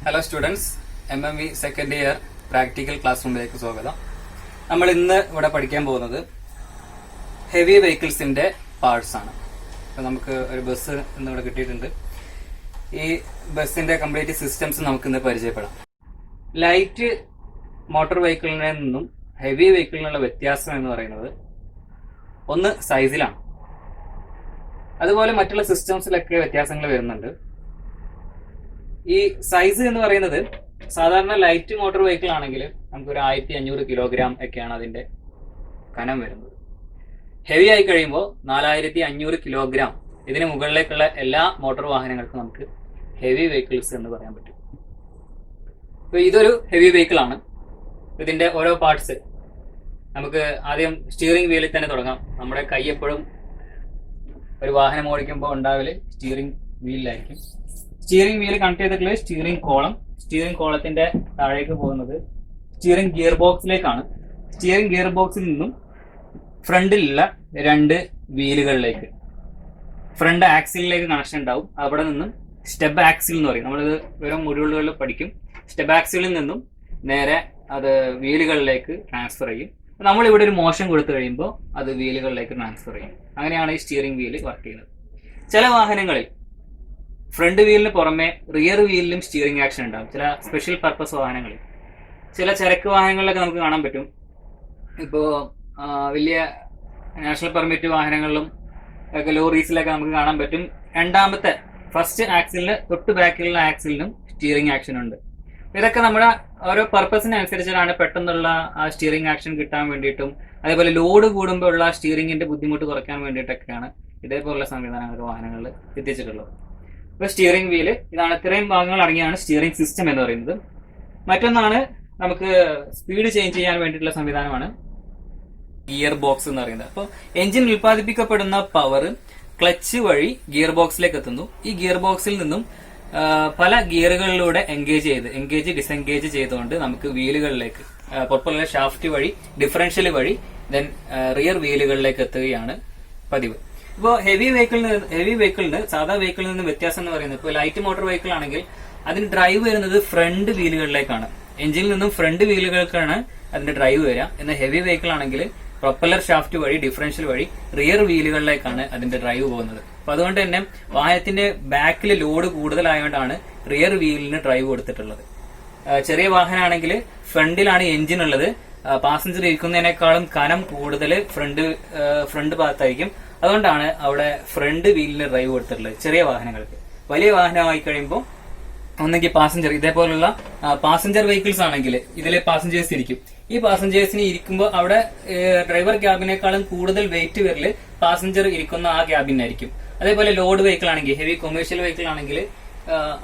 Hello students, MMV second year practical class റൂമിലേക്ക് സ്വാഗതം. നമ്മൾ ഇന്ന് ഇവിടെ പഠിക്കാൻ പോകുന്നത് ഹെവി വെഹിക്കിൾസിന്റെ പാർട്സ് ആണ്. അപ്പൊ നമുക്ക് ഒരു ബസ് ഇന്നിവിടെ കിട്ടിയിട്ടുണ്ട്. ഈ ബസിന്റെ കംപ്ലീറ്റ് സിസ്റ്റംസ് നമുക്ക് ഇന്ന് പരിചയപ്പെടാം. ലൈറ്റ് മോട്ടോർ വെഹിക്കിളിനെ നിന്നും ഹെവി വെഹിക്കിളിനുള്ള വ്യത്യാസം എന്ന് പറയുന്നത് ഒന്ന് സൈസിലാണ്. അതുപോലെ മറ്റുള്ള സിസ്റ്റംസിലൊക്കെ വ്യത്യാസങ്ങൾ വരുന്നുണ്ട്. ഈ സൈസ് എന്ന് പറയുന്നത് സാധാരണ ലൈറ്റ് മോട്ടോർ വെഹിക്കിൾ ആണെങ്കിൽ നമുക്ക് ഒരു 1500 കിലോഗ്രാം ഒക്കെയാണ് അതിന്റെ കനം വരുന്നത്. ഹെവി ആയി കഴിയുമ്പോൾ 4500 കിലോഗ്രാം, ഇതിന് മുകളിലേക്കുള്ള എല്ലാ മോട്ടോർ വാഹനങ്ങൾക്കും നമുക്ക് ഹെവി വെഹിക്കിൾസ് എന്ന് പറയാൻ പറ്റും. അപ്പൊ ഇതൊരു ഹെവി വെഹിക്കിൾ ആണ്. ഇതിന്റെ ഓരോ പാർട്സ് നമുക്ക് ആദ്യം സ്റ്റിയറിംഗ് വീലിൽ തന്നെ തുടങ്ങാം. നമ്മുടെ കൈ എപ്പോഴും ഒരു വാഹനം ഓടിക്കുമ്പോൾ ഉണ്ടാവല് സ്റ്റിയറിംഗ് വീലിലായിരിക്കും. സ്റ്റിയറിംഗ് വീല് കണക്ട് ചെയ്തിട്ടുള്ളത് സ്റ്റിയറിംഗ് കോളം. സ്റ്റിയറിംഗ് കോളത്തിന്റെ താഴേക്ക് പോകുന്നത് സ്റ്റിയറിംഗ് ഗിയർ ബോക്സിലേക്കാണ്. സ്റ്റിയറിംഗ് ഗിയർ ബോക്സിൽ നിന്നും ഫ്രണ്ടിലുള്ള 2 വീലുകളിലേക്ക്, ഫ്രണ്ട് ആക്സിലിലേക്ക് കണക്ഷൻ ഉണ്ടാവും. അവിടെ നിന്നും സ്റ്റെപ്പ് ആക്സിൽ എന്ന് പറയും, നമ്മളിത് വെറും മൊഡ്യൂളുകളിൽ പഠിക്കും. സ്റ്റെപ്പ് ആക്സിലിൽ നിന്നും നേരെ അത് വീലുകളിലേക്ക് ട്രാൻസ്ഫർ ചെയ്യും. നമ്മൾ ഇവിടെ ഒരു മോഷൻ കൊടുത്തു കഴിയുമ്പോൾ അത് വീലുകളിലേക്ക് ട്രാൻസ്ഫർ ചെയ്യും. അങ്ങനെയാണ് ഈ സ്റ്റിയറിംഗ് വീല് വർക്ക് ചെയ്യുന്നത്. ചില വാഹനങ്ങളിൽ ഫ്രണ്ട് വീലിന് പുറമെ റിയർ വീലിലും സ്റ്റിയറിംഗ് ആക്ഷൻ ഉണ്ടാകും. ചില സ്പെഷ്യൽ പർപ്പസ് വാഹനങ്ങളിൽ, ചില ചരക്ക് വാഹനങ്ങളിലൊക്കെ നമുക്ക് കാണാൻ പറ്റും. ഇപ്പോൾ വലിയ നാഷണൽ പെർമിറ്റ് വാഹനങ്ങളിലും ഒക്കെ ലോറീസിലൊക്കെ നമുക്ക് കാണാൻ പറ്റും. രണ്ടാമത്തെ ഫസ്റ്റ് ആക്സിലിന് തൊട്ട് ബാക്കിലുള്ള ആക്സിലിനും സ്റ്റിയറിംഗ് ആക്ഷൻ ഉണ്ട്. ഇതൊക്കെ നമ്മുടെ ഓരോ പർപ്പസിനനുസരിച്ചിട്ടാണ് പെട്ടെന്നുള്ള ആ സ്റ്റിയറിംഗ് ആക്ഷൻ കിട്ടാൻ വേണ്ടിയിട്ടും, അതേപോലെ ലോഡ് കൂടുമ്പോൾ ഉള്ള സ്റ്റിയറിംഗിന്റെ ബുദ്ധിമുട്ട് കുറയ്ക്കാൻ വേണ്ടിയിട്ടൊക്കെയാണ് ഇതേപോലുള്ള സംവിധാനങ്ങൾ വാഹനങ്ങളിൽ എത്തിച്ചിട്ടുള്ളത്. ഇപ്പൊ സ്റ്റിയറിംഗ് വീല് ഇതാണ്. ഇത്രയും ഭാഗങ്ങൾ അടങ്ങിയാണ് സ്റ്റിയറിംഗ് സിസ്റ്റം എന്ന് പറയുന്നത്. മറ്റൊന്നാണ് നമുക്ക് സ്പീഡ് ചേഞ്ച് ചെയ്യാൻ വേണ്ടിയിട്ടുള്ള സംവിധാനമാണ് ഗിയർ ബോക്സ് എന്ന് പറയുന്നത്. അപ്പോൾ എഞ്ചിൻ ഉൽപ്പാദിപ്പിക്കപ്പെടുന്ന പവർ ക്ലച്ച് വഴി ഗിയർ ബോക്സിലേക്ക് എത്തുന്നു. ഈ ഗിയർ ബോക്സിൽ നിന്നും പല ഗിയറുകളിലൂടെ എൻഗേജ് ഡിസെൻഗേജ് ചെയ്തുകൊണ്ട് നമുക്ക് വീലുകളിലേക്ക് പുറത്തുള്ള ഷാഫ്റ്റ് വഴി, ഡിഫറൻഷ്യൽ വഴി ദെൻ റിയർ വീലുകളിലേക്ക് എത്തുകയാണ് പതിവ്. ഇപ്പോൾ ഹെവി വെഹിക്കിളിന് സാധാ വെഹിക്കിളിൽ നിന്ന് വ്യത്യാസം എന്ന് പറയുന്നത്, ഇപ്പോൾ ലൈറ്റ് മോട്ടോർ വെഹിക്കിൾ ആണെങ്കിൽ അതിന് ഡ്രൈവ് വരുന്നത് ഫ്രണ്ട് വീലുകളിലേക്കാണ്. എഞ്ചിനിൽ നിന്നും ഫ്രണ്ട് വീലുകൾക്കാണ് അതിന്റെ ഡ്രൈവ് വരിക. എന്നാൽ ഹെവി വെഹിക്കിൾ ആണെങ്കിൽ പ്രൊപ്പല്ലർ ഷാഫ്റ്റ് വഴി, ഡിഫറൻഷ്യൽ വഴി റിയർ വീലുകളിലേക്കാണ് അതിന്റെ ഡ്രൈവ് പോകുന്നത്. അപ്പൊ അതുകൊണ്ട് തന്നെ വാഹനത്തിന്റെ ബാക്കിൽ ലോഡ് കൂടുതലായതുകൊണ്ടാണ് റിയർ വീലിന് ഡ്രൈവ് കൊടുത്തിട്ടുള്ളത്. ചെറിയ വാഹനമാണെങ്കിൽ ഫ്രണ്ടിലാണ് എഞ്ചിൻ ഉള്ളത്. പാസഞ്ചർ ഇരിക്കുന്നതിനേക്കാളും കനം കൂടുതൽ ഫ്രണ്ട് ഭാഗത്തായിരിക്കും. അതുകൊണ്ടാണ് അവിടെ ഫ്രണ്ട് വീലിന് ഡ്രൈവ് കൊടുത്തിട്ടുള്ളത് ചെറിയ വാഹനങ്ങൾക്ക്. വലിയ വാഹനമായി കഴിയുമ്പോൾ ഒന്നെങ്കിൽ പാസഞ്ചർ, ഇതേപോലുള്ള പാസഞ്ചർ വെഹിക്കിൾസ് ആണെങ്കിൽ ഇതിൽ പാസഞ്ചേഴ്സ് ഇരിക്കും. ഈ പാസഞ്ചേഴ്സിന് ഇരിക്കുമ്പോൾ അവിടെ ഡ്രൈവർ ക്യാബിനേക്കാളും കൂടുതൽ വെയിറ്റ് വരല് പാസഞ്ചർ ഇരിക്കുന്ന ആ ക്യാബിനായിരിക്കും. അതേപോലെ ലോഡ് വെഹിക്കിൾ ആണെങ്കിൽ, ഹെവി കൊമേഴ്ഷ്യൽ വെഹിക്കിൾ ആണെങ്കിൽ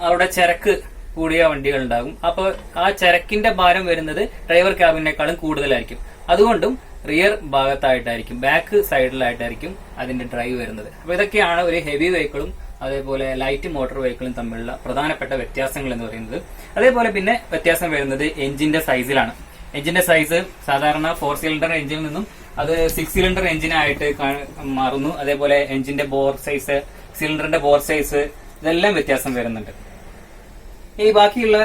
അവിടെ ചരക്ക് കൂടിയ വണ്ടികൾ ഉണ്ടാകും. അപ്പോൾ ആ ചരക്കിന്റെ ഭാരം വരുന്നത് ഡ്രൈവർ ക്യാബിനേക്കാളും കൂടുതലായിരിക്കും. അതുകൊണ്ടും റിയർ ഭാഗത്തായിട്ടായിരിക്കും, ബാക്ക് സൈഡിലായിട്ടായിരിക്കും അതിന്റെ ഡ്രൈവ് വരുന്നത്. അപ്പൊ ഇതൊക്കെയാണ് ഒരു ഹെവി വെഹിക്കിളും അതേപോലെ ലൈറ്റ് മോട്ടോർ വെഹിക്കിളും തമ്മിലുള്ള പ്രധാനപ്പെട്ട വ്യത്യാസങ്ങൾ എന്ന് പറയുന്നത്. അതേപോലെ പിന്നെ വ്യത്യാസം വരുന്നത് എഞ്ചിന്റെ സൈസിലാണ്. എഞ്ചിന്റെ സൈസ് സാധാരണ 4 സിലിണ്ടർ എഞ്ചിനിൽ നിന്നും അത് 6 സിലിണ്ടർ എഞ്ചിനായിട്ട് മാറുന്നു. അതേപോലെ എഞ്ചിന്റെ ബോർ സൈസ്, സിലിണ്ടറിന്റെ ബോർ സൈസ്, ഇതെല്ലാം വ്യത്യാസം വരുന്നുണ്ട്. ഈ ബാക്കിയുള്ള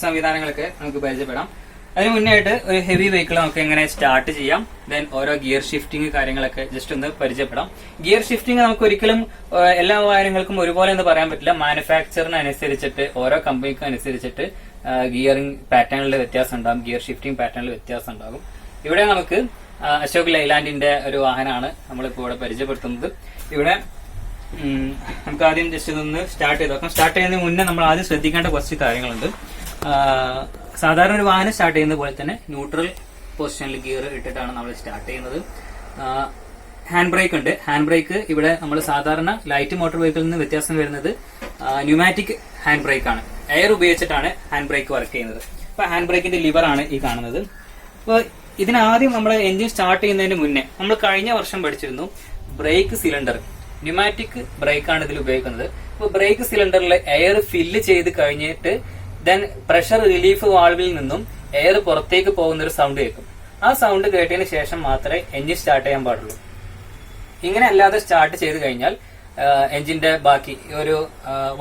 സംവിധാനങ്ങളൊക്കെ നമുക്ക് പരിചയപ്പെടാം. അതിന് മുന്നായിട്ട് ഒരു ഹെവി വെഹിക്കിൾ നമുക്ക് എങ്ങനെ സ്റ്റാർട്ട് ചെയ്യാം, ദെൻ ഓരോ ഗിയർ ഷിഫ്റ്റിംഗ് കാര്യങ്ങളൊക്കെ ജസ്റ്റ് ഒന്ന് പരിചയപ്പെടാം. ഗിയർ ഷിഫ്റ്റിംഗ് നമുക്ക് ഒരിക്കലും എല്ലാ വാഹനങ്ങൾക്കും ഒരുപോലെ എന്ന് പറയാൻ പറ്റില്ല. മാനുഫാക്ചറിനനുസരിച്ചിട്ട്, ഓരോ കമ്പനിക്കും അനുസരിച്ചിട്ട് ഗിയറിംഗ് പാറ്റേണിൽ വ്യത്യാസം ഉണ്ടാകും, ഗിയർ ഷിഫ്റ്റിംഗ് പാറ്റേണിൽ വ്യത്യാസം ഉണ്ടാകും. ഇവിടെ നമുക്ക് അശോക് ലൈലാൻഡിന്റെ ഒരു വാഹനമാണ് നമ്മളിപ്പോൾ ഇവിടെ പരിചയപ്പെടുത്തുന്നത്. ഇവിടെ നമുക്ക് ആദ്യം ജസ്റ്റ് ഇതൊന്ന് സ്റ്റാർട്ട് ചെയ്ത് നോക്കാം. സ്റ്റാർട്ട് ചെയ്യുന്നതിന് മുന്നേ നമ്മൾ ആദ്യം ശ്രദ്ധിക്കേണ്ട കുറച്ച് കാര്യങ്ങളുണ്ട്. സാധാരണ ഒരു വാഹനം സ്റ്റാർട്ട് ചെയ്യുന്ന പോലെ തന്നെ ന്യൂട്രൽ പൊസിഷനിൽ ഗിയർ ഇട്ടിട്ടാണ് നമ്മൾ സ്റ്റാർട്ട് ചെയ്യുന്നത്. ഹാൻഡ് ബ്രേക്ക് ഉണ്ട്. ഹാൻഡ് ബ്രേക്ക് ഇവിടെ നമ്മൾ സാധാരണ ലൈറ്റ് മോട്ടോർ വെഹിക്കിളിൽ നിന്ന് വ്യത്യാസം വരുന്നത് ന്യൂമാറ്റിക് ഹാൻഡ് ബ്രേക്ക് ആണ്. എയർ ഉപയോഗിച്ചിട്ടാണ് ഹാൻഡ് ബ്രേക്ക് വർക്ക് ചെയ്യുന്നത്. അപ്പൊ ഹാൻഡ് ബ്രേക്കിന്റെ ലിവർ ആണ് ഈ കാണുന്നത്. അപ്പോൾ ഇതിനാദ്യം നമ്മൾ എഞ്ചിൻ സ്റ്റാർട്ട് ചെയ്യുന്നതിന് മുന്നേ നമ്മൾ കഴിഞ്ഞ വർഷം പഠിച്ചിരുന്നു ബ്രേക്ക് സിലിണ്ടർ, ന്യൂമാറ്റിക് ബ്രേക്കാണ് ഇതിൽ ഉപയോഗിക്കുന്നത്. അപ്പോൾ ബ്രേക്ക് സിലിണ്ടറിൽ എയർ ഫില്ല് ചെയ്ത് കഴിഞ്ഞിട്ട് ദെൻ പ്രഷർ റിലീഫ് വാൾവിൽ നിന്നും എയർ പുറത്തേക്ക് പോകുന്ന ഒരു സൗണ്ട് കേൾക്കും. ആ സൗണ്ട് കേട്ടതിന് ശേഷം മാത്രമേ എഞ്ചിൻ സ്റ്റാർട്ട് ചെയ്യാൻ പാടുള്ളൂ. ഇങ്ങനെ അല്ലാതെ സ്റ്റാർട്ട് ചെയ്ത് കഴിഞ്ഞാൽ എഞ്ചിന്റെ ബാക്കി ഒരു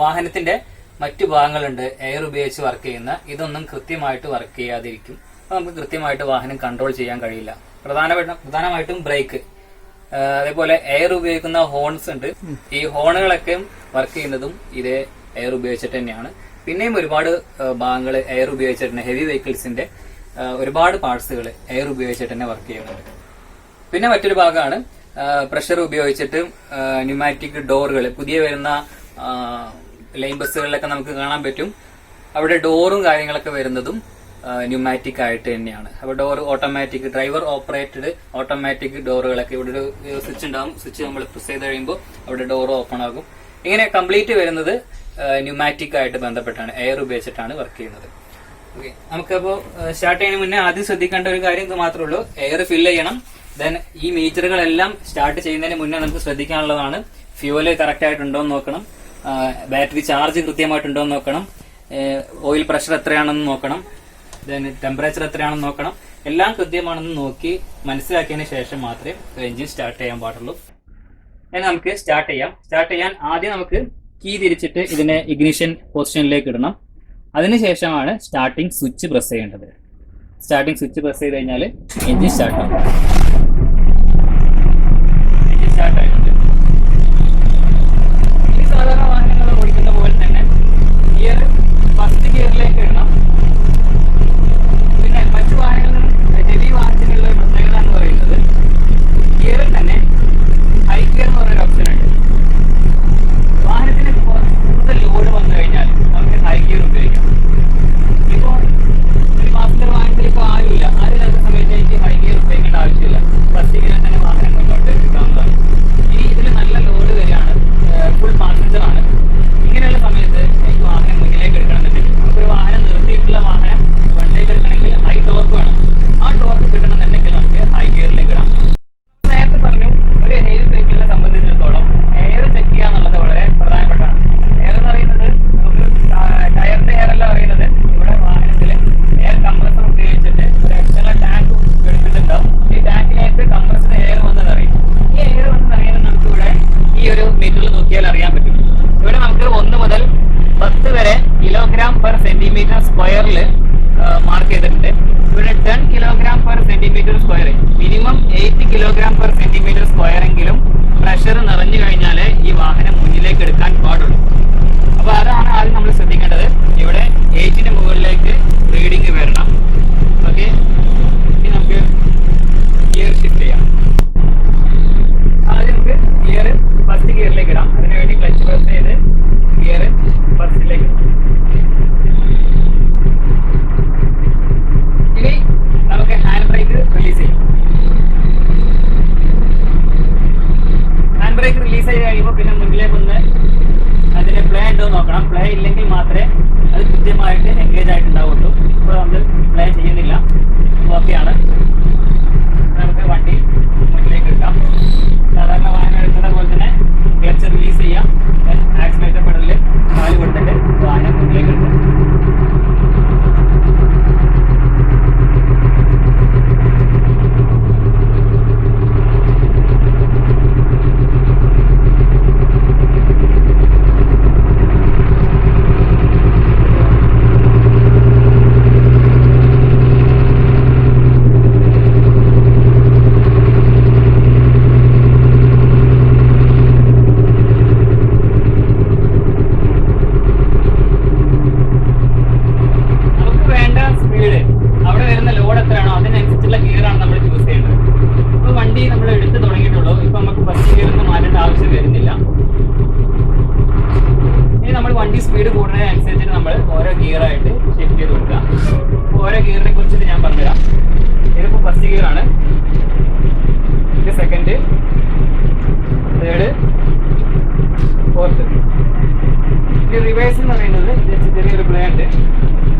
വാഹനത്തിന്റെ മറ്റു ഭാഗങ്ങളുണ്ട് എയർ ഉപയോഗിച്ച് വർക്ക് ചെയ്യുന്ന, ഇതൊന്നും കൃത്യമായിട്ട് വർക്ക് ചെയ്യാതിരിക്കും. അപ്പൊ നമുക്ക് കൃത്യമായിട്ട് വാഹനം കൺട്രോൾ ചെയ്യാൻ കഴിയില്ല. പ്രധാനമായിട്ടും ബ്രേക്ക്, അതേപോലെ എയർ ഉപയോഗിക്കുന്ന ഹോൺസ് ഉണ്ട്. ഈ ഹോണുകളൊക്കെ വർക്ക് ചെയ്യുന്നതും ഇതേ എയർ ഉപയോഗിച്ചിട്ട് തന്നെയാണ്. പിന്നെയും ഒരുപാട് ഭാഗങ്ങൾ എയർ ഉപയോഗിച്ചിട്ട് തന്നെ, ഹെവി വെഹിക്കിൾസിന്റെ ഒരുപാട് പാർട്സുകൾ എയർ ഉപയോഗിച്ചിട്ട് തന്നെ വർക്ക് ചെയ്യുന്നുണ്ട്. പിന്നെ മറ്റൊരു ഭാഗമാണ് പ്രഷർ ഉപയോഗിച്ചിട്ട് ന്യൂമാറ്റിക് ഡോറുകൾ. പുതിയ വരുന്ന ലൈൻ ബസ്സുകളിലൊക്കെ നമുക്ക് കാണാൻ പറ്റും, അവിടെ ഡോറും കാര്യങ്ങളൊക്കെ വരുന്നതും ന്യൂമാറ്റിക് ആയിട്ട് തന്നെയാണ്. അപ്പോൾ door automatic, driver operated automatic ഡോറുകളൊക്കെ, ഇവിടെ ഒരു സ്വിച്ച് ഉണ്ടാകും. സ്വിച്ച് നമ്മൾ പ്രസ് ചെയ്ത് കഴിയുമ്പോൾ അവിടെ ഡോർ ഓപ്പൺ ആകും. ഇങ്ങനെ കംപ്ലീറ്റ് വരുന്നത് ന്യൂമാറ്റിക് ആയിട്ട് ബന്ധപ്പെട്ടാണ്, എയർ ഉപയോഗിച്ചിട്ടാണ് വർക്ക് ചെയ്യുന്നത്. ഓക്കെ, നമുക്കപ്പോൾ സ്റ്റാർട്ട് ചെയ്യുന്നതിന് മുന്നേ ആദ്യം ശ്രദ്ധിക്കേണ്ട ഒരു കാര്യം ഇത് മാത്രമേ ഉള്ളൂ, എയർ ഫില്ല് ചെയ്യണം. ദെൻ ഈ മീറ്ററുകളെല്ലാം സ്റ്റാർട്ട് ചെയ്യുന്നതിന് മുന്നേ നമുക്ക് ശ്രദ്ധിക്കാനുള്ളതാണ്, ഫ്യൂവല് കറക്റ്റ് ആയിട്ടുണ്ടോ എന്ന് നോക്കണം, ബാറ്ററി ചാർജ് കൃത്യമായിട്ടുണ്ടോ എന്ന് നോക്കണം, ഓയിൽ പ്രഷർ എത്രയാണെന്ന് നോക്കണം, ദെൻ ടെമ്പറേച്ചർ എത്രയാണെന്ന് നോക്കണം. എല്ലാം കൃത്യമാണെന്ന് നോക്കി മനസ്സിലാക്കിയതിന് ശേഷം മാത്രമേ എഞ്ചിൻ സ്റ്റാർട്ട് ചെയ്യാൻ പാടുള്ളൂ. ഇനി നമുക്ക് സ്റ്റാർട്ട് ചെയ്യാം. സ്റ്റാർട്ട് ചെയ്യാൻ ആദ്യം നമുക്ക് കീ തിരിച്ചിട്ട് ഇതിനെ ഇഗ്നിഷൻ പൊസിഷനിലേക്ക് ഇടണം. അതിനുശേഷമാണ് സ്റ്റാർട്ടിംഗ് സ്വിച്ച് പ്രസ് ചെയ്യേണ്ടത്. സ്റ്റാർട്ടിംഗ് സ്വിച്ച് പ്രസ് ചെയ്ത് കഴിഞ്ഞാൽ എഞ്ചിൻ സ്റ്റാർട്ട് ആവും. എഞ്ചിൻ സ്റ്റാർട്ട് ആയിട്ടുണ്ട്. ഈ സാധാരണ വാഹനങ്ങൾ ഓടിക്കുന്ന പോലെ തന്നെ ഗിയർ ഫസ്റ്റ് ഗിയറിലേക്ക് ഇടണം. പിന്നെ മറ്റു വാഹനങ്ങളും ഹെവി വാഹനത്തിനുള്ള പ്രത്യേകത എന്ന് പറയുന്നത് ഗിയറിൽ തന്നെ ഹൈ ഗിയർ എന്ന് പറയുന്ന ഓപ്ഷൻ ഉണ്ട്. വാഹനത്തിന് കൂടുതൽ ലോഡ് വന്നു കഴിഞ്ഞാൽ നമുക്ക് ഹൈ ഗിയർ ഉപയോഗിക്കാം. ഇപ്പോൾ ഒരു പാസഞ്ചർ വാഹനത്തിൽ ഇപ്പോൾ ആരുമില്ലാത്ത സമയത്ത് എനിക്ക് ഹൈ ഗിയർ ഉപയോഗിക്കേണ്ട ആവശ്യമില്ല. ഫസ്റ്റ് ഗിയറിൽ തന്നെ വാഹനം മുന്നോട്ട് എടുക്കാവുന്നതാണ്. ഇനി ഇതിൽ നല്ല ലോഡ് വരികയാണ്, ഫുൾ പാസഞ്ചർ ആണ്, ഇങ്ങനെയുള്ള സമയത്ത് എനിക്ക് വാഹനം മുന്നിലേക്ക് എടുക്കണമെന്നുണ്ടെങ്കിൽ, നമുക്കൊരു വാഹനം നിർത്തിയിട്ടുള്ള വാഹനം വണ്ടിയിലേക്ക് എടുക്കണമെങ്കിൽ ഹൈ ടോർക്ക് വേണം. ആ ടോർക്ക് കിട്ടണമെന്നുണ്ടെങ്കിൽ നമുക്ക് ഹൈ ഗിയറിലേക്ക് ഇടാം. നേരത്തെ പറഞ്ഞു, ഒരു ഹെവി വെഹിക്കിളിനെ സംബന്ധിച്ചിടത്തോളം എയർ ചെക്ക് ചെയ്യുക എന്നുള്ളത് വളരെ പ്രധാനപ്പെട്ടാണ്. എയർ എന്ന് പറയുന്നത് നമുക്ക് ടയറിന്റെ എയർ അല്ല പറയുന്നത്, ഇവിടെ വാഹനത്തിൽ എയർ കംപ്രസർ ഉപയോഗിച്ചിട്ട് ഒരു എക്സ്റ്റർണൽ ടാങ്ക് എടുത്തിട്ടുണ്ടാവും. ഈ ടാങ്കിലേക്ക് കംപ്രസ്ഡ് എയർ വന്ന് നിറയും. ഈ എയർ വന്ന് നിറയുന്നത് നമുക്ക് ഇവിടെ ഈ ഒരു മീറ്ററിൽ നോക്കിയാൽ അറിയാൻ പറ്റും. ഇവിടെ നമുക്ക് 1 മുതൽ 10 വരെ കിലോഗ്രാം പെർ സെന്റിമീറ്റർ സ്ക്വയറിൽ മാർക്ക് ചെയ്തിട്ടുണ്ട്. ഇവിടെ 10 kilogram per centimetre square, minimum 8 kilogram per centimetre square എങ്കിലും പ്രഷർ നിറഞ്ഞു കഴിഞ്ഞാലേ ഈ വാഹനം മുന്നിലേക്ക് എടുക്കാൻ പാടുള്ളൂ. അപ്പൊ അതാണ് ആദ്യം നമ്മൾ ശ്രദ്ധിക്കേണ്ടത്. ഇവിടെ 8ന്റെ മുകളിലേക്ക് റീഡിങ് വരണം. ഓക്കെ, ഇനി നമുക്ക് ഗിയർ ഷിഫ്റ്റ് ചെയ്യാം. ആദ്യം നമുക്ക് ഗിയർ ഫസ്റ്റ് ഗിയറിലേക്ക് ഇടാം. അതിനുവേണ്ടി ക്ലച്ച് പ്രസ് ചെയ്ത് ഗിയർ ഫസ്റ്റിലേക്ക് ഇടാം. ഇനി നമുക്ക് ഹാൻഡ് ബ്രേക്ക് റിലീസ് ചെയ്യാം. ഹാൻഡ് ബ്രേക്ക് റിലീസ് ചെയ്ത് കഴിയുമ്പോൾ പിന്നെ മുന്നിലേക്ക് ഒന്ന് അതിന് പ്ലേ ഉണ്ടോ നോക്കണം. പ്ലേ ഇല്ലെങ്കിൽ മാത്രമേ അത് കൃത്യമായിട്ട് എൻഗേജ് ആയിട്ടുണ്ടാവുള്ളൂ. ഇപ്പോൾ നമ്മൾ പ്ലേ ചെയ്യുന്നില്ല, ഓക്കെയാണ്. നമുക്ക് വണ്ടി മുന്നിലേക്ക് എടുക്കാം. സാധാരണ വാഹനം എടുക്കുന്ന പോലെ തന്നെ ക്ലച്ച് റിലീസ് ചെയ്യാം. ആക്സിലേറ്റർ പെഡലിൽ കാല് കൊടുത്തിട്ട് വാഹനം മുന്നിലേക്ക് എടുക്കാം. സ്പീഡ് കൂടുന്നതിനനുസരിച്ചിട്ട് നമ്മൾ ഓരോ ഗിയറായിട്ട് ഷിഫ്റ്റ് ചെയ്ത് കൊടുക്കുക. ഓരോ ഗിയറിനെ കുറിച്ചിട്ട് ഞാൻ പറഞ്ഞുതരാം. ഇതിപ്പോൾ ഫസ്റ്റ് ഗിയർ ആണ്, ഇത് സെക്കൻഡ്, തേർഡ്, ഫോർത്ത്. ഇത് റിവേഴ്സ് എന്ന് പറയുന്നത് ചെറിയൊരു പ്ലേ ഉണ്ട്.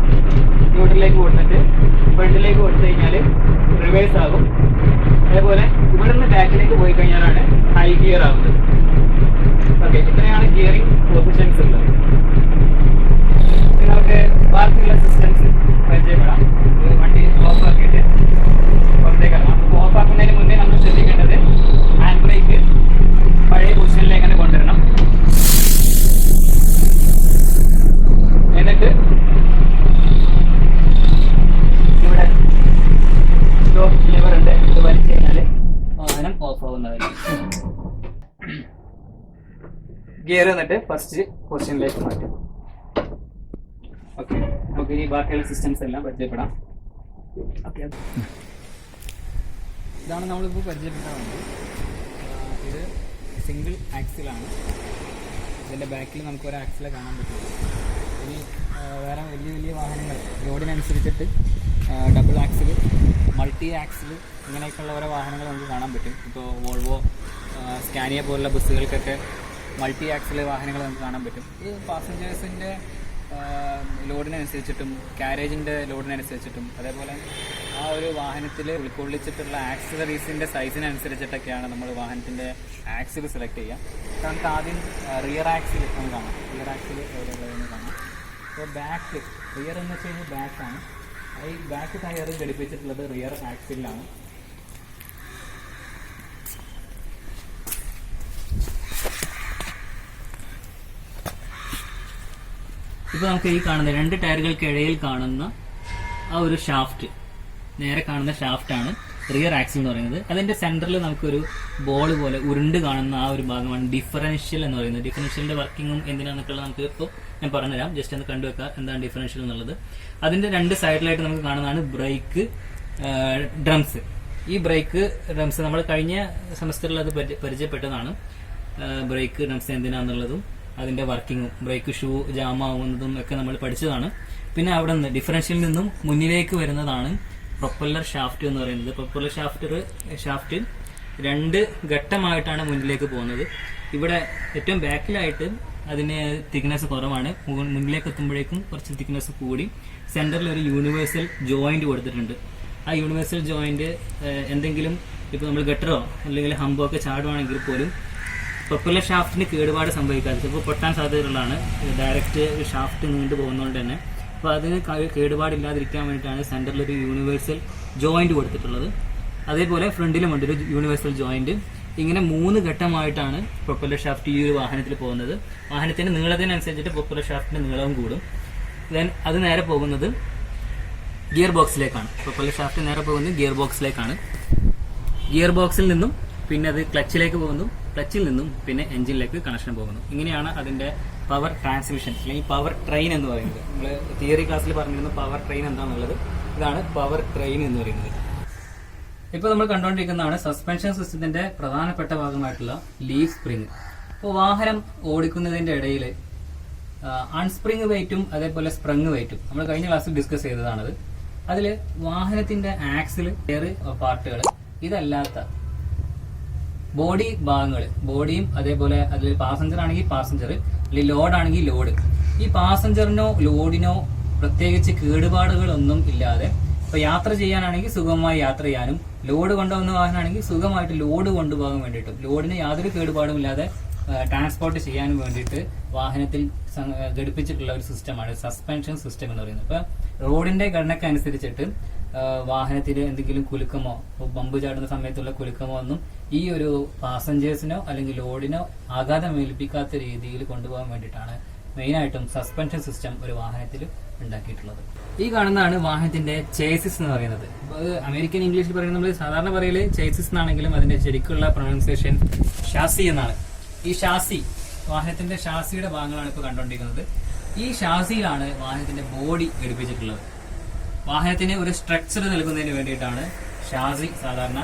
ന്യൂട്രലിലേക്ക് കൊടുത്തിട്ട് ഫ്രണ്ടിലേക്ക് കൊടുത്തു കഴിഞ്ഞാൽ റിവേഴ്സ് ആകും. അതേപോലെ ഇവിടെ നിന്ന് ബാക്കിലേക്ക് പോയി കഴിഞ്ഞാലാണ് ഹൈ ഗിയർ ആകുന്നത്. ഓക്കെ, ഇത്രയാണ് ഗിയറിംഗ് പൊസിഷൻസ് ഉള്ളത്. നമുക്ക് ബാക്കിയുള്ള സിസ്റ്റംസ് പരിചയപ്പെടാം. വണ്ടി ഓഫ് ആക്കിയിട്ട് പുറത്തേക്ക് ഇറങ്ങാം. അപ്പോൾ ഓഫ് ആക്കുന്നതിന് മുന്നേ നമ്മൾ ശ്രദ്ധിക്കേണ്ടത് ഹാൻഡ് ബ്രേക്ക് പഴയ പൊസിഷനിലേക്ക് തന്നെ കൊണ്ടുവരണം. ഗിയർ എന്നിട്ട് ഫസ്റ്റ് പൊസിഷനിലേക്ക് മാറ്റും. ഓക്കെ, നമുക്ക് ഇനി ബാക്കിയുള്ള സിസ്റ്റംസ് എല്ലാം പരിചയപ്പെടാം. ഓക്കെ, ഇതാണ് നമ്മളിപ്പോൾ പരിചയപ്പെടാൻ വേണ്ടി. ഇത് സിംഗിൾ ആക്സിലാണ്. ഇതിൻ്റെ ബാക്കിൽ നമുക്ക് ഒരു ആക്സിലെ കാണാൻ പറ്റുള്ളൂ. ഇനി വേറെ വലിയ വലിയ വാഹനങ്ങൾ ലോഡിനനുസരിച്ചിട്ട് ഡബിൾ ആക്സിൽ, മൾട്ടി ആക്സിൽ ഇങ്ങനെയൊക്കെയുള്ള ഓരോ വാഹനങ്ങൾ നമുക്ക് കാണാൻ പറ്റും. ഇപ്പോൾ വോൾവോ, സ്കാനിയ പോലുള്ള ബസ്സുകൾക്കൊക്കെ മൾട്ടി ആക്സിൽ വാഹനങ്ങൾ നമുക്ക് കാണാൻ പറ്റും. ഇത് പാസഞ്ചേഴ്സിൻ്റെ ലോഡിനനുസരിച്ചിട്ടും കാരേജിൻ്റെ ലോഡിനനുസരിച്ചിട്ടും അതേപോലെ ആ ഒരു വാഹനത്തിൽ ഉൾക്കൊള്ളിച്ചിട്ടുള്ള ആക്സസറീസിൻ്റെ സൈസിനനുസരിച്ചിട്ടൊക്കെയാണ് നമ്മൾ വാഹനത്തിൻ്റെ ആക്സിൽ സെലക്ട് ചെയ്യുക. നമുക്ക് ആദ്യം റിയർ ആക്സിൽ നമുക്ക് കാണാം. റിയർ ആക്സിൽ എവിടെയുള്ളതെന്ന് കാണാം. അപ്പോൾ ബാക്ക്, റിയർ എന്ന് വെച്ച് കഴിഞ്ഞാൽ ബാക്കാണ്. ഈ ബാക്ക് ടയർ ഘടിപ്പിച്ചിട്ടുള്ളത് റിയർ ആക്സിലാണ്. ഇപ്പോൾ നമുക്ക് ഈ കാണുന്ന 2 ടയറുകൾക്കിടയിൽ കാണുന്ന ആ ഒരു ഷാഫ്റ്റ്, നേരെ കാണുന്ന ഷാഫ്റ്റാണ് റിയർ ആക്സിൽ എന്ന് പറയുന്നത്. അതിൻ്റെ സെൻറ്ററിൽ നമുക്കൊരു ബോൾ പോലെ ഉരുണ്ട് കാണുന്ന ആ ഒരു ഭാഗമാണ് ഡിഫറൻഷ്യൽ എന്ന് പറയുന്നത്. ഡിഫറൻഷ്യലിൻ്റെ വർക്കിങ്ങും എന്തിനാണെന്നൊക്കെയുള്ള നമുക്ക് ഇപ്പോൾ ഞാൻ പറഞ്ഞുതരാം. ജസ്റ്റ് ഒന്ന് കണ്ടുവെക്കാം എന്താണ് ഡിഫറൻഷ്യൽ എന്നുള്ളത്. അതിൻ്റെ 2 സൈഡിലായിട്ട് നമുക്ക് കാണുന്നതാണ് ബ്രേക്ക് ഡ്രംസ്. ഈ ബ്രേക്ക് ഡ്രംസ് നമ്മൾ കഴിഞ്ഞ സെമസ്റ്ററിൽ അത് പരിചയപ്പെട്ടതാണ്. ബ്രേക്ക് ഡ്രംസ് എന്തിനാണെന്നുള്ളതും അതിൻ്റെ വർക്കിങ്ങും ബ്രേക്ക് ഷൂ ജാം ആവുന്നതും ഒക്കെ നമ്മൾ പഠിച്ചതാണ്. പിന്നെ അവിടെ നിന്ന് ഡിഫറൻഷ്യലിൽ നിന്നും മുന്നിലേക്ക് വരുന്നതാണ് പ്രൊപ്പല്ലർ ഷാഫ്റ്റ് എന്ന് പറയുന്നത്. പ്രൊപ്പല്ലർ ഷാഫ്റ്റ് 2 ഘട്ടമായിട്ടാണ് മുന്നിലേക്ക് പോകുന്നത്. ഇവിടെ ഏറ്റവും ബാക്കിലായിട്ട് അതിന് തിക്നെസ് കുറവാണ്. മുന്നിലേക്ക് എത്തുമ്പോഴേക്കും കുറച്ച് തിക്നെസ് കൂടി സെൻറ്ററിൽ ഒരു യൂണിവേഴ്സൽ ജോയിന്റ് കൊടുത്തിട്ടുണ്ട്. ആ യൂണിവേഴ്സൽ ജോയിന്റ് എന്തെങ്കിലും ഇപ്പോൾ നമ്മൾ ഗട്ടറോ അല്ലെങ്കിൽ ഹമ്പോ ഒക്കെ ചാടുവാണെങ്കിൽ പോലും പ്രൊപ്പല്ലർ ഷാഫ്റ്റിന് കേടുപാട് സംഭവിക്കാതെ, ചിലപ്പോൾ പൊട്ടാൻ സാധ്യതയുള്ളതാണ്. ഡയറക്റ്റ് ഷാഫ്റ്റ് നീണ്ടു പോകുന്നതുകൊണ്ട് തന്നെ. അപ്പോൾ അതിന് കേടുപാടില്ലാതിരിക്കാൻ വേണ്ടിയിട്ടാണ് സെൻറ്ററിൽ ഒരു യൂണിവേഴ്സൽ ജോയിന്റ് കൊടുത്തിട്ടുള്ളത്. അതേപോലെ ഫ്രണ്ടിലുമുണ്ട് ഒരു യൂണിവേഴ്സൽ ജോയിന്റ്. ഇങ്ങനെ 3 ഘട്ടമായിട്ടാണ് പ്രൊപ്പല്ലർ ഷാഫ്റ്റ് ഈ ഒരു വാഹനത്തിൽ പോകുന്നത്. വാഹനത്തിൻ്റെ നീളത്തിനനുസരിച്ചിട്ട് പ്രൊപ്പല്ലർ ഷാഫ്റ്റിൻ്റെ നീളവും കൂടും. ദെൻ അത് നേരെ പോകുന്നത് ഗിയർ ബോക്സിലേക്കാണ്. പ്രൊപ്പല്ലർ ഷാഫ്റ്റ് നേരെ പോകുന്നത് ഗിയർ ബോക്സിലേക്കാണ്. ഗിയർ ബോക്സിൽ നിന്നും പിന്നെ അത് ക്ലച്ചിലേക്ക് പോകുന്നു. ക്ലച്ചിൽ നിന്നും പിന്നെ എഞ്ചിനിലേക്ക് കണക്ഷൻ പോകുന്നു. ഇങ്ങനെയാണ് അതിൻ്റെ പവർ ട്രാൻസ്മിഷൻ അല്ലെങ്കിൽ പവർ ട്രെയിൻ എന്ന് പറയുന്നത്. നമ്മൾ തിയറി ക്ലാസ്സിൽ പറഞ്ഞിരുന്നു പവർ ട്രെയിൻ എന്താണെന്നുള്ളത്. ഇതാണ് പവർ ട്രെയിൻ എന്ന് പറയുന്നത്. ഇപ്പോൾ നമ്മൾ കണ്ടുകൊണ്ടിരിക്കുന്നതാണ് സസ്പെൻഷൻ സിസ്റ്റത്തിന്റെ പ്രധാനപ്പെട്ട ഭാഗമായിട്ടുള്ള ലീഫ് സ്പ്രിങ്. അപ്പോൾ വാഹനം ഓടിക്കുന്നതിന്റെ ഇടയിൽ അൺസ്പ്രിങ് വെയിറ്റും അതേപോലെ സ്പ്രിങ് വെയിറ്റും നമ്മൾ കഴിഞ്ഞ ക്ലാസ്സിൽ ഡിസ്കസ് ചെയ്തതാണത്. അതിൽ വാഹനത്തിന്റെ ആക്സിൽ, എയർ പാർട്ടുകൾ, ഇതല്ലാത്ത ബോഡി ഭാഗങ്ങൾ, ബോഡിയും അതേപോലെ അതിൽ പാസഞ്ചർ ആണെങ്കിൽ പാസഞ്ചർ, അല്ലെങ്കിൽ ലോഡ് ആണെങ്കിൽ ലോഡ്, ഈ പാസഞ്ചറിനോ ലോഡിനോ പ്രത്യേകിച്ച് കേടുപാടുകളൊന്നും ഇല്ലാതെ ഇപ്പൊ യാത്ര ചെയ്യാനാണെങ്കിൽ സുഗമമായി യാത്ര ചെയ്യാനും, ലോഡ് കൊണ്ടുപോകുന്ന വാഹനമാണെങ്കിൽ സുഖമായിട്ട് ലോഡ് കൊണ്ടുപോകാൻ വേണ്ടിയിട്ടും, ലോഡിന് യാതൊരു കേടുപാടും ഇല്ലാതെ ട്രാൻസ്പോർട്ട് ചെയ്യാനും വേണ്ടിയിട്ട് വാഹനത്തിൽ ഘടിപ്പിച്ചിട്ടുള്ള ഒരു സിസ്റ്റമാണ് സസ്പെൻഷൻ സിസ്റ്റം എന്ന് പറയുന്നത്. ഇപ്പൊ റോഡിന്റെ ഘടനയ്ക്ക് അനുസരിച്ചിട്ട് വാഹനത്തിൽ എന്തെങ്കിലും കുലുക്കമോ ബമ്പ് ചാടുന്ന സമയത്തുള്ള കുലുക്കമോ ഒന്നും ഈ ഒരു പാസഞ്ചേഴ്സിനോ അല്ലെങ്കിൽ ലോഡിനോ ആഘാതം ഏൽപ്പിക്കാത്ത രീതിയിൽ കൊണ്ടുപോകാൻ വേണ്ടിയിട്ടാണ് മെയിനായിട്ടും സസ്പെൻഷൻ സിസ്റ്റം ഒരു വാഹനത്തിൽ ഉണ്ടാക്കിയിട്ടുള്ളത്. ഈ കാണുന്നതാണ് വാഹനത്തിന്റെ ചേസിസ് എന്ന് പറയുന്നത്. അത് അമേരിക്കൻ ഇംഗ്ലീഷിൽ പറയുന്നത് നമ്മൾ സാധാരണ പറയല് ചേസിസ് എന്നാണെങ്കിലും അതിന്റെ ശരിക്കുള്ള പ്രൊനൗൺസിയേഷൻ ഷാസി എന്നാണ്. ഈ ഷാസി, വാഹനത്തിന്റെ ഷാസിയുടെ ഭാഗങ്ങളാണ് ഇപ്പോൾ കണ്ടുകൊണ്ടിരിക്കുന്നത്. ഈ ഷാസിയിലാണ് വാഹനത്തിന്റെ ബോഡി ഘടിപ്പിച്ചിട്ടുള്ളത്. വാഹനത്തിന് ഒരു സ്ട്രക്ചർ നൽകുന്നതിന് വേണ്ടിയിട്ടാണ് ഷാസി സാധാരണ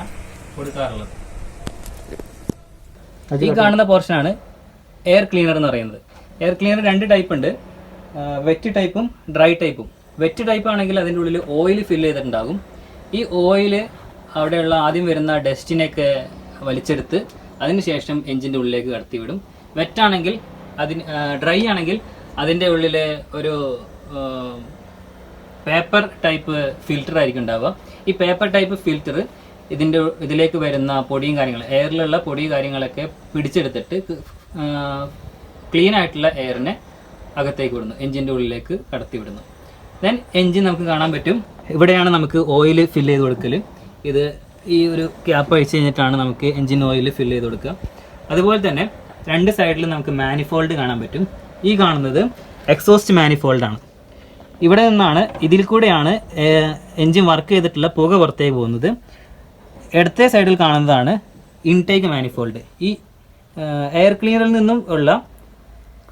കൊടുക്കാറുള്ളത്. ഈ കാണുന്ന പോർഷനാണ് എയർ ക്ലീനർ എന്ന് പറയുന്നത്. എയർ ക്ലീനർ 2 ടൈപ്പ് ഉണ്ട്, വെറ്റ് ടൈപ്പും ഡ്രൈ ടൈപ്പും. വെറ്റ് ടൈപ്പ് ആണെങ്കിൽ അതിൻ്റെ ഉള്ളിൽ ഓയിൽ ഫില്ല് ചെയ്തിട്ടുണ്ടാകും. ഈ ഓയിൽ അവിടെയുള്ള ആദ്യം വരുന്ന ഡസ്റ്റിനെയൊക്കെ വലിച്ചെടുത്ത് അതിനുശേഷം എഞ്ചിൻ്റെ ഉള്ളിലേക്ക് കടത്തിവിടും. വെറ്റാണെങ്കിൽ ഡ്രൈ ആണെങ്കിൽ അതിൻ്റെ ഉള്ളിൽ ഒരു പേപ്പർ ടൈപ്പ് ഫിൽറ്റർ ആയിരിക്കും ഉണ്ടാവുക. ഈ പേപ്പർ ടൈപ്പ് ഫിൽറ്റർ ഇതിലേക്ക് വരുന്ന പൊടിയും കാര്യങ്ങൾ, എയറിലുള്ള പൊടി കാര്യങ്ങളൊക്കെ പിടിച്ചെടുത്തിട്ട് ക്ലീൻ ആയിട്ടുള്ള എയറിനെ അകത്തേക്ക് വിടുന്നു, എഞ്ചിൻ്റെ ഉള്ളിലേക്ക് കടത്തിവിടുന്നു. ദെൻ എഞ്ചിൻ നമുക്ക് കാണാൻ പറ്റും. ഇവിടെയാണ് നമുക്ക് ഓയിൽ ഫില്ല് ചെയ്ത് കൊടുക്കൽ. ഇത് ഈ ഒരു ക്യാപ്പ് അഴിച്ച് കഴിഞ്ഞിട്ടാണ് നമുക്ക് എഞ്ചിൻ ഓയിൽ ഫില്ല് ചെയ്ത് കൊടുക്കുക. അതുപോലെ തന്നെ 2 സൈഡിൽ നമുക്ക് മാനിഫോൾഡ് കാണാൻ പറ്റും. ഈ കാണുന്നത് എക്സോസ്റ്റ് മാനിഫോൾഡാണ്. ഇവിടെ നിന്നാണ്, ഇതിൽ കൂടെയാണ് എഞ്ചിൻ വർക്ക് ചെയ്തിട്ടുള്ള പുക പുറത്തേക്ക് പോകുന്നത്. ഇടത്തെ സൈഡിൽ കാണുന്നതാണ് ഇൻടേക്ക് മാനിഫോൾഡ്. ഈ എയർ ക്ലീനറിൽ നിന്നും ഉള്ള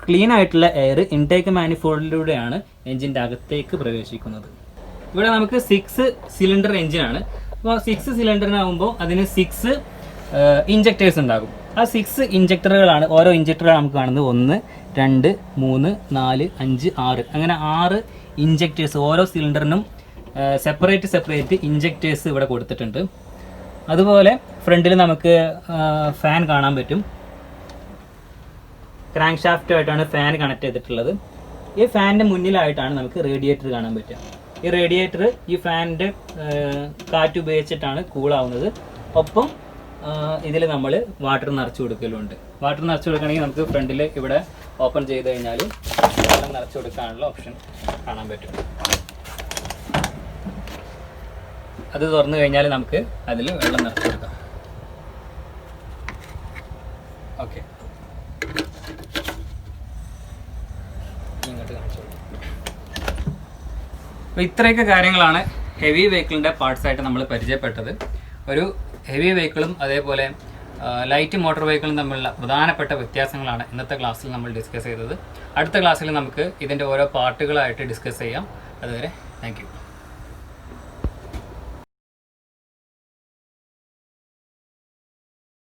ക്ലീൻ ആയിട്ടുള്ള എയർ ഇൻടേക്ക് മാനിഫോൾഡിലൂടെയാണ് എഞ്ചിൻ്റെ അകത്തേക്ക് പ്രവേശിക്കുന്നത്. ഇവിടെ നമുക്ക് 6 സിലിണ്ടർ എഞ്ചിനാണ്. അപ്പോൾ 6 സിലിണ്ടറിനാകുമ്പോൾ അതിന് 6 ഇഞ്ചക്ടേഴ്സ് ഉണ്ടാകും. ആ 6 ഇഞ്ചക്ടറുകളാണ്, ഓരോ ഇഞ്ചക്ടറുകൾ നമുക്ക് കാണുന്നത് 1, 2, 3, 4, 5, 6 അങ്ങനെ 6 ഇഞ്ചക്ടേഴ്സ്. ഓരോ സിലിണ്ടറിനും സെപ്പറേറ്റ് ഇഞ്ചക്ടേഴ്സ് ഇവിടെ കൊടുത്തിട്ടുണ്ട്. അതുപോലെ ഫ്രണ്ടിൽ നമുക്ക് ഫാൻ കാണാൻ പറ്റും. ക്രാങ്ക് ഷാഫ്റ്റുമായിട്ടാണ് ഫാൻ കണക്ട് ചെയ്തിട്ടുള്ളത്. ഈ ഫാനിൻ്റെ മുന്നിലായിട്ടാണ് നമുക്ക് റേഡിയേറ്റർ കാണാൻ പറ്റുക. ഈ റേഡിയേറ്റർ ഈ ഫാനിൻ്റെ കാറ്റ് ഉപയോഗിച്ചിട്ടാണ് കൂളാവുന്നത്. ഒപ്പം ഇതിൽ നമ്മൾ വാട്ടർ നിറച്ച് കൊടുക്കലുണ്ട്. വാട്ടർ നിറച്ച് കൊടുക്കണമെങ്കിൽ നമുക്ക് ഫ്രണ്ടിൽ ഇവിടെ ഓപ്പൺ ചെയ്ത് കഴിഞ്ഞാൽ വെള്ളം നിറച്ച് കൊടുക്കാനുള്ള ഓപ്ഷൻ കാണാൻ പറ്റും. അത് തുറന്നു കഴിഞ്ഞാൽ നമുക്ക് അതിൽ വെള്ളം നിറച്ച് കൊടുക്കാം. ഓക്കെ, ഇങ്ങോട്ട് കാണിച്ചു കൊടുക്കാം. അപ്പോൾ ഇത്രയൊക്കെ കാര്യങ്ങളാണ് ഹെവി വെഹിക്കിളിൻ്റെ പാർട്സായിട്ട് നമ്മൾ പരിചയപ്പെട്ടത്. ഒരു ഹെവി വെഹിക്കിളും അതേപോലെ ലൈറ്റ് മോട്ടോർ വെഹിക്കിളും തമ്മിലുള്ള പ്രധാനപ്പെട്ട വ്യത്യാസങ്ങളാണ് ഇന്നത്തെ ക്ലാസ്സിൽ നമ്മൾ ഡിസ്കസ് ചെയ്തത്. അടുത്ത ക്ലാസ്സിൽ നമുക്ക് ഇതിൻ്റെ ഓരോ പാർട്ടുകളായിട്ട് ഡിസ്കസ് ചെയ്യാം. അതുവരെ താങ്ക് യു.